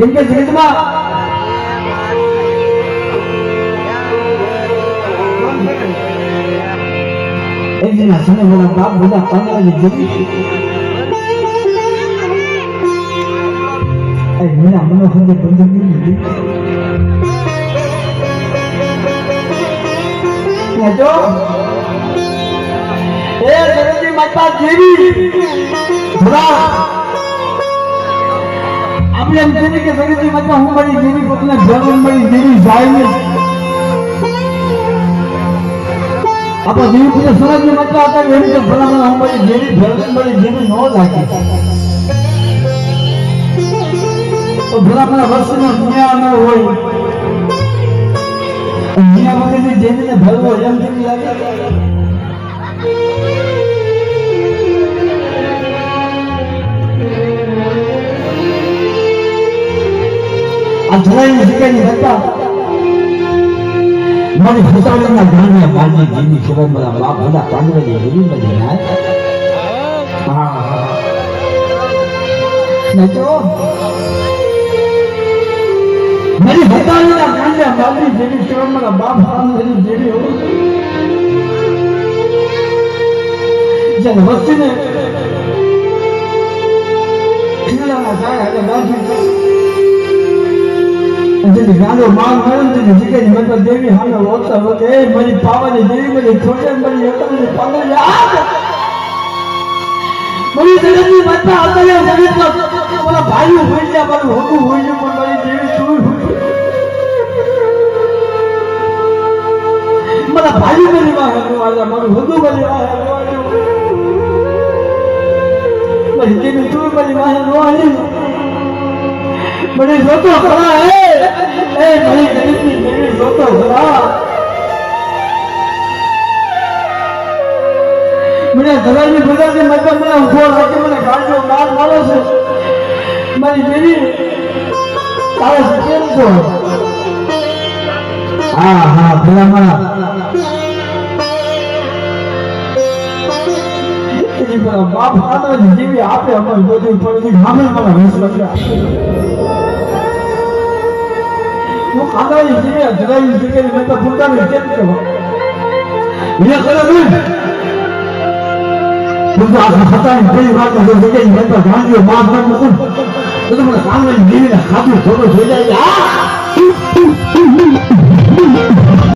કેમ કે જગતમાં એક દિના સમય વાળા બાપ બધા પાંદડાની જમી મીના મનોહર બંધન લીધી જો એ જગતની માતા દેવી ભલા આપણે એમ કહીએ કે જગતની માતા હું મારી દેવી પોતાને જન્મ મળી દેવી જાય ને આપણે દેવી પૂજે સમાજની માતા હતા એમ કે ભલા હું મારી દેવી જન્મ મળી દેવી ન લાગે તો ભલા ભલા વર્ષનો ન્યા ન હોય ન્યા વગરની દેવીને ભરવો એમ કેમ લાગે આ જોવાની જગ્યાની હતા મારી હસાવણીના ગાને બાજી જીની સેવા મારા બાપ બધા પાંદડાની દેવી બધી હા નચો મારી હસાવણીના ગાને બાજી જીની સેવા મારા બાપ પાંદડાની દેવી હોય જેને વસ્તીને ખીલાના જાય અને બાજી જેની ગાનો માંગ મળે તેની જગ્યાની મતલબ દેવી હામે ઓછા વખતે એ મારી પાવાની દેવી મારી ખોટે મારી એકમની પાંદડી આ મારી જગતની માતા અત્યારે જગતમાં મારા ભાઈઓ હોય છે મારું હોતું હોય છે પણ મારી દેવી તું મારા ભાઈઓ મારી માં હરવા મારું હોતું મારી માં હરવા મારી દેવી તું મારી માં હરવા મને જોતો ખરા એ મારી જગતની દેવી જોતો ખરા મને ધરાની બધાને મતલબ મને ઉભો રાખે મને ગાડો માર મારો છે મારી દેવી તારે કેમ છો હા હા ભલામણા એની પર બાપ આદરની દેવી આપે અમારું બધું પણ સામે મારા વિશ્વાસ હું ખાનાની જગ્યાએ ધરાવી જગ્યાએ મેં તો પોતાની કેમ કહેવા એ કરે ને હું તો આ ખતાની કઈ વાત જગ્યાએ મેં તો ગાંધીઓ માફ ન મૂકું તો મને ખાનાની દેવીને ખાતું થોડો થઈ જાય